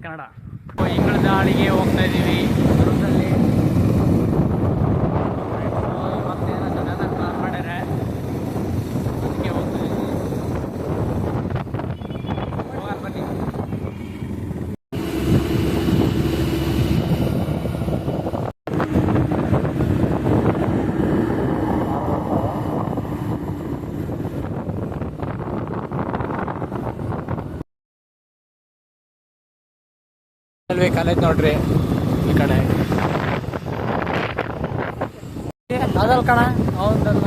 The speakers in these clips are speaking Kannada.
ಕನ್ನಡ. ಇಂಗಳ ದಾಳಿಗೆ ಹೋಗ್ತಾ ಇದ್ದೀವಿ. ದುರ್ಗದಲ್ಲಿ ಇವತ್ತೇನೋ ಚೆನ್ನಾಗಿ ಪ್ಲಾನ್ ಮಾಡ್ಯಾರೆ, ಅದಕ್ಕೆ ಹೋಗ್ತಾ ಇದ್ದೀವಿ. ಹೋಗೋಣ ಬನ್ನಿ. ರೈಲ್ವೆ ಕಾಲೇಜ್ ನೋಡ್ರಿ ಈ ಕಡೆ ಅದಲ್ಲ ಕಣ ಹೌದಲ್ಲ.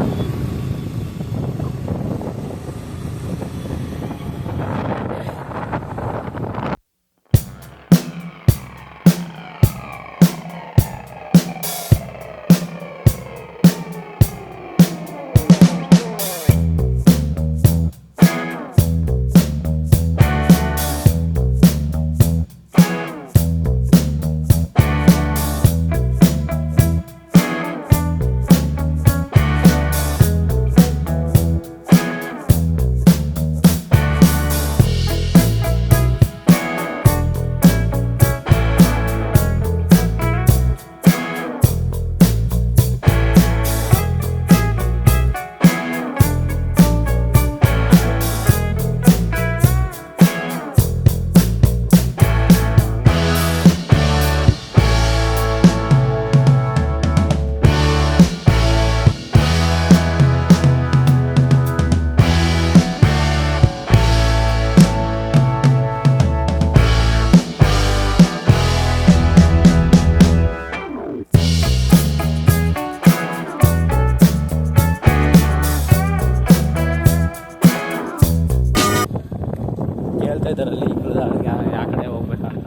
ಕೇಳ್ತಾ ಇದ್ದಾರಲ್ಲಿ ಯಾವ ಕಡೆ ಹೋಗ್ಬೇಕಂತ.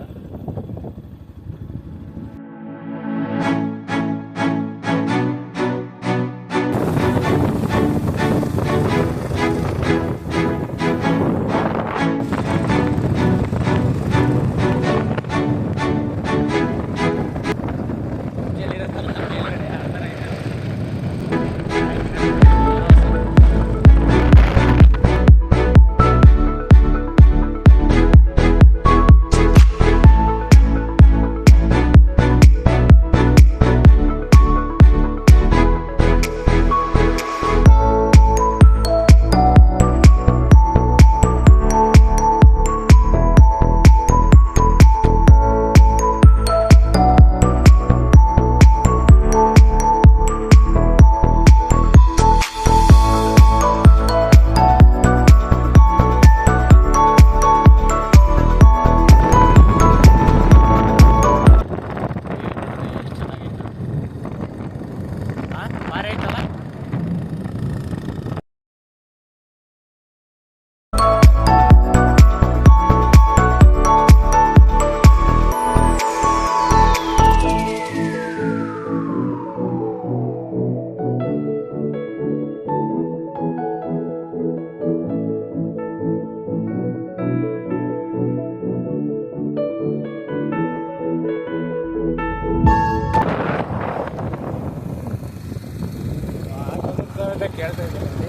ಕೇಳ್ತಾ ಇದ್ದೀನಿ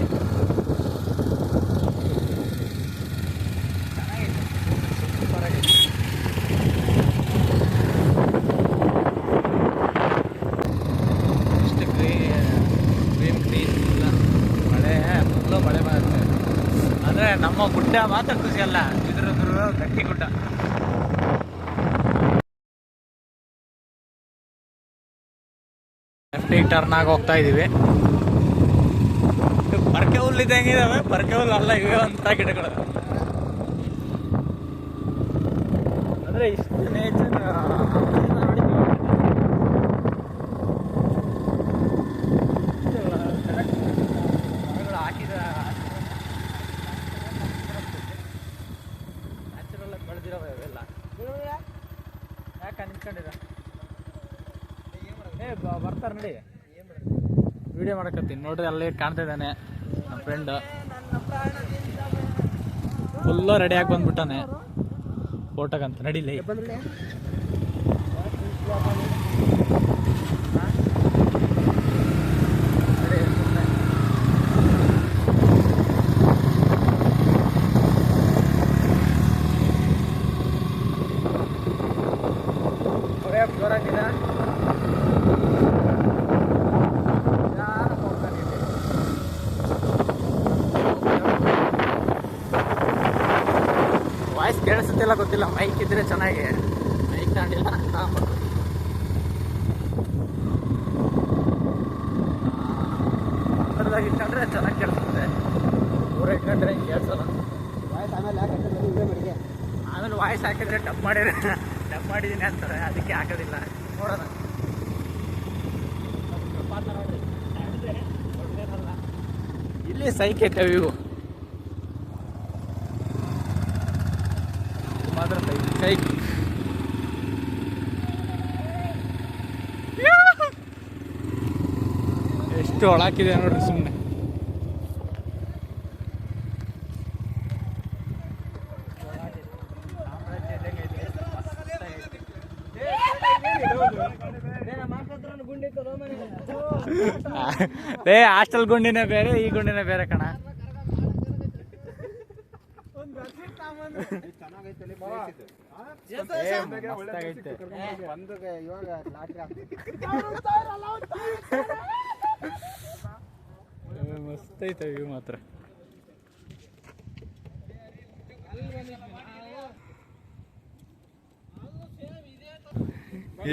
ಇಷ್ಟು ಗ್ರೀನ್ ಇಲ್ಲ. ಮಳೆ ಫುಲ್ಲು ಮಳೆ ಬರುತ್ತೆ. ಅಂದರೆ ನಮ್ಮ ಗುಡ್ಡ ಮಾತ್ರ ಖುಷಿ ಅಲ್ಲ, ಇದ್ರದ್ರು ಗಟ್ಟಿ ಗುಡ್ಡ. ಲೆಫ್ಟಿಗೆ ಟರ್ನ್ ಆಗಿ ಹೋಗ್ತಾ ಇದ್ದೀವಿ. ಪರ್ಕೆ ಹುಲ್ಲಿದ್ದ ಹೆಂಗಿದಾವೆ, ಪರ್ಕೆ ಹುಲ್ಲು ಅಲ್ಲ ಇವೆ ಅಂತ ಗಿಡಗಳು. ಅಂದರೆ ಇಷ್ಟು ನೇಚರ್ ಹಾಕಿದ ನ್ಯಾಚುರಲ್ ಆಗಿ ಬೆಳೆದಿರೋ ಇವೆಲ್ಲ. ಯಾಕೆ ನಿಂತ್ಕೊಂಡಿರ? ಬರ್ತಾರೆ ನೋಡಿ, ವಿಡಿಯೋ ಮಾಡಕತ್ತೀನಿ ನೋಡ್ರಿ. ಅಲ್ಲಿ ಕಾಣ್ತಾ ಇದ್ದಾನೆ ನಮ್ಮ ಫ್ರೆಂಡ್, ಫುಲ್ಲು ರೆಡಿಯಾಗಿ ಬಂದ್ಬಿಟ್ಟಾನೆ ಫೋಟೋಗಂತ. ನಡೀಲಿ ಗೊತ್ತಿಲ್ಲ. ಮೈಕ್ ಇದ್ರೆ ಚೆನ್ನಾಗಿ, ಮೈಕ್ ತಗೊಂಡಿಲ್ಲ. ಹತ್ರದಾಗ ಇಟ್ಕೊಂಡ್ರೆ ಚೆನ್ನಾಗಿ ಕೇಳಿಸುತ್ತೆ, ದೂರ ಇಟ್ಕೊಂಡ್ರೆ ಕೇಳಿಸಲ್ಲ. ಆಮೇಲೆ ವಾಯ್ಸ್ ಹಾಕಿದ್ರೆ ಟಪ್ ಮಾಡಿದ್ದೀನಿ ಅಂತಾರೆ, ಅದಕ್ಕೆ ಹಾಕೋದಿಲ್ಲ. ನೋಡೋಣ. ಇಲ್ಲಿ ಸೈಕ್ ಐತೆ ವ್ಯೂ ಮಾತ್ರ, ಸೈಕ್. ಎಷ್ಟು ಒಳಾಕಿದೆ ನೋಡ್ರಿ ಸುಮ್ಮನೆ. ಹಾಸ್ಟೆಲ್ ಗುಂಡಿನೇ ಬೇರೆ, ಈ ಗುಂಡಿನೇ ಬೇರೆ ಕಣ. ಮಸ್ತ್ ಐತೆ ವ್ಯೂ ಮಾತ್ರ.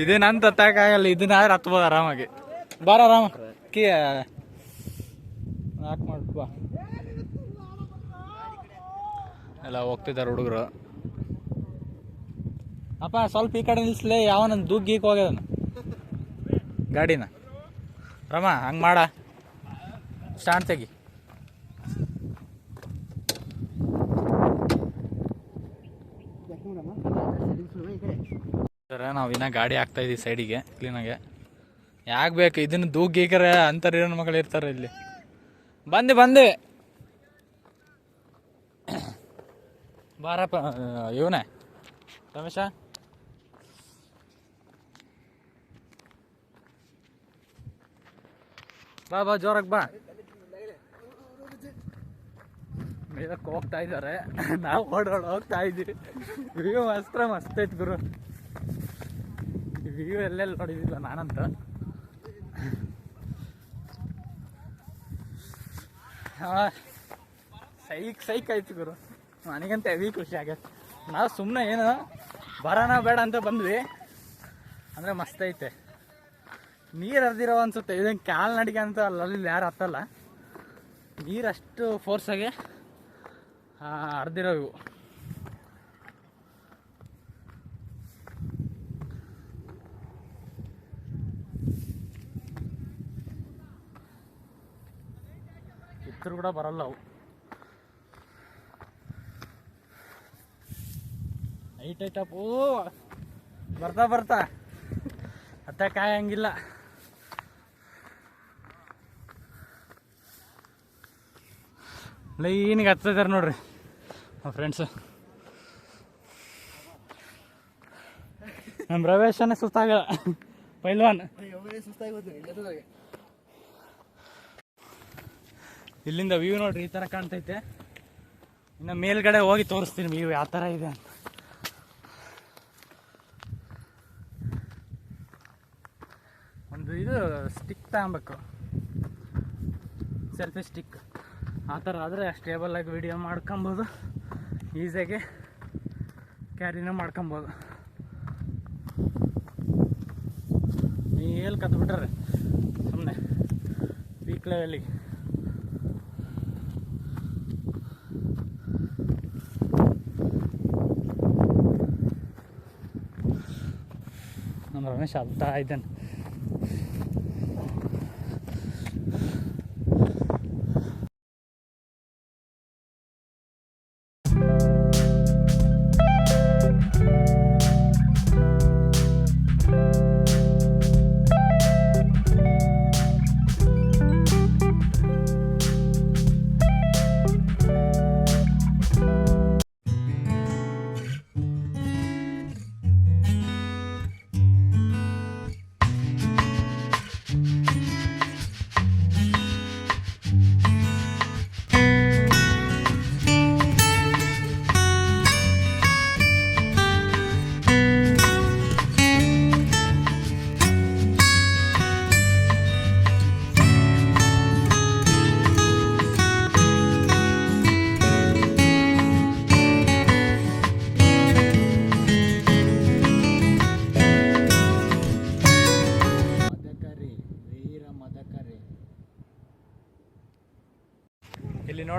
ಇದನ್ನಂತ ಹತ್ತಕ್ಕಾಗಲ್ಲ, ಇದನ್ನಾದ್ರೆ ಹತ್ಬೋದು ಆರಾಮಾಗಿ. ಬಾರ ಆರಾಮ ಕೀ ಹಾಕ್ ಮಾಡ್ಬಾ. ಎಲ್ಲ ಹೋಗ್ತಿದ್ದಾರೆ ಹುಡುಗರು. ಅಪ್ಪ ಸ್ವಲ್ಪ ಈ ಕಡೆ ನಿಲ್ಸ್ಲೇ, ಯಾವನ ದುಗ್ಗೀಕ್ ಹೋಗ್ಯದನ ಗಾಡಿನ. ರಮ ಹಂಗೆ ಮಾಡ, ಸ್ಟಾಂಡ್ ತೆಗಿ. ನಾವು ಇನ್ನ ಗಾಡಿ ಹಾಕ್ತಾ ಇದೀವಿ ಸೈಡಿಗೆ ಕ್ಲೀನಾಗೆ. ಯಾಕೆ ಬೇಕು ಇದನ್ನು ದೂಗೀಕರ ಅಂತಾರೆ, ಇರೋ ಮಕ್ಕಳು ಇರ್ತಾರೆ ಇಲ್ಲಿ. ಬಂದೆ ಬಾರಪ್ಪ ಇವನೇ ರಮೇಶ. ಬಾ ಜೋರಾಗಿ ಬಾ. ಮೇಲಕ್ಕೆ ಹೋಗ್ತಾ ಇದ್ದಾರೆ, ನಾವು ಹೋಗ್ತಾ ಇದ್ದೀವಿ. ವ್ಯೂ ಮಸ್ತ್ ಐತಿ ಗುರು. ವ್ಯೂ ಎಲ್ಲೆಲ್ಲಿ ನೋಡಿದಿಲ್ಲ ನಾನಂತ. ಸೈಕ್ ಆಯ್ತು ಗುರು, ನನಗಂತ ಹೆವಿ ಖುಷಿ ಆಗತ್ತೆ. ನಾವು ಸುಮ್ಮನೆ ಏನು ಬರೋಣ ಬೇಡ ಅಂತ ಬಂದ್ವಿ, ಅಂದರೆ ಮಸ್ತ್ ಐತೆ. ನೀರು ಹರಿದಿರೋ ಅನ್ಸುತ್ತೆ. ಇದಂಗೆ ಕಾಲ್ನಡಿಗೆ ಅಂತ ಅಲ್ಲಿ ಯಾರು ಹತ್ತಲ್ಲ, ನೀರಷ್ಟು ಫೋರ್ಸಾಗೆ ಹರಿದಿರೋ ಇವು. ಇದ್ರು ಕೂಡ ಬರಲ್ಲ ಅವು. ಐಟಪ್ಪು ಬರ್ತಾ ಹತ್ತಕ್ಕಾಗಂಗಿಲ್ಲ. ಲೈನಿಗೆ ಹತ್ತಿದ್ದಾರೆ ನೋಡ್ರಿ ನಮ್ಮ ಫ್ರೆಂಡ್ಸು. ನಮ್ಮ ರವೇಶನೇ ಸುಸ್ತಾಗಲ್ಲ, ಪೈಲ್ವಾನ್. ಇಲ್ಲಿಂದ ವ್ಯೂ ನೋಡ್ರಿ ಈ ಥರ ಕಾಣ್ತೈತೆ. ಇನ್ನು ಮೇಲ್ಗಡೆ ಹೋಗಿ ತೋರಿಸ್ತೀನಿ ವ್ಯೂ ಯಾವ ಥರ ಇದೆ ಅಂತ. ಒಂದು ಇದು ಸ್ಟಿಕ್ ತಗೊಬೇಕು, ಸೆಲ್ಫಿ ಸ್ಟಿಕ್. ಆ ಥರ ಆದರೆ ಸ್ಟೇಬಲಾಗಿ ವಿಡಿಯೋ ಮಾಡ್ಕೊಬೋದು, ಈಸಿಯಾಗಿ ಕ್ಯಾರಿನೂ ಮಾಡ್ಕೊಬೋದು. ಮೇಲ್ ಕತ್ಬಿಟ್ರೆ ಸುಮ್ಮನೆ ಪೀಕ್ ಲೆವೆಲ್ಲಿಗೆ. ನಮ್ಮ ರಮೇಶ್ ಹತ್ತಾ ಇದ್ದಾನೆ.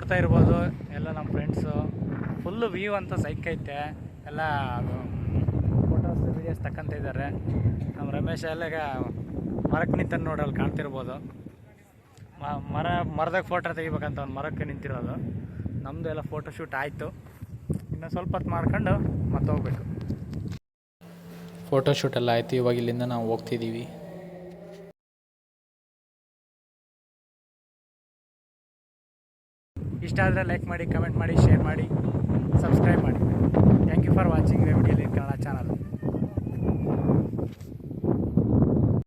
ನೋಡ್ತಾ ಇರ್ಬೋದು ಎಲ್ಲ ನಮ್ಮ ಫ್ರೆಂಡ್ಸು. ಫುಲ್ಲು ವ್ಯೂ ಅಂತ ಸೈಕೈತೆ. ಎಲ್ಲ ಫೋಟೋಸ್ ವೀಡಿಯೋಸ್ ತಕ್ಕಂತ ಇದ್ದಾರೆ. ನಮ್ಮ ರಮೇಶ ಎಲ್ಲ ಈಗ ಮರಕ್ಕೆ ನಿಂತ ನೋಡಲ್ಲಿ ಕಾಣ್ತಿರ್ಬೋದು. ಮರದಾಗ ಫೋಟೋ ತೆಗಿಬೇಕಂತ ಒಂದು ಮರಕ್ಕೆ ನಿಂತಿರೋದು. ನಮ್ಮದು ಎಲ್ಲ ಫೋಟೋ ಶೂಟ್ ಆಯಿತು. ಇನ್ನು ಸ್ವಲ್ಪ ಹೊತ್ತು ಮಾಡ್ಕೊಂಡು ಮತ್ತೆ ಹೋಗ್ಬೇಕು. ಫೋಟೋ ಶೂಟ್ ಎಲ್ಲ ಆಯಿತು. ಇವಾಗ ಇಲ್ಲಿಂದ ನಾವು ಹೋಗ್ತಿದ್ದೀವಿ. ಇಷ್ಟ ಆದರೆ ಲೈಕ್ ಮಾಡಿ, ಕಮೆಂಟ್ ಮಾಡಿ, ಶೇರ್ ಮಾಡಿ, ಸಬ್ಸ್ಕ್ರೈಬ್ ಮಾಡಿ. Thank you for watching the video.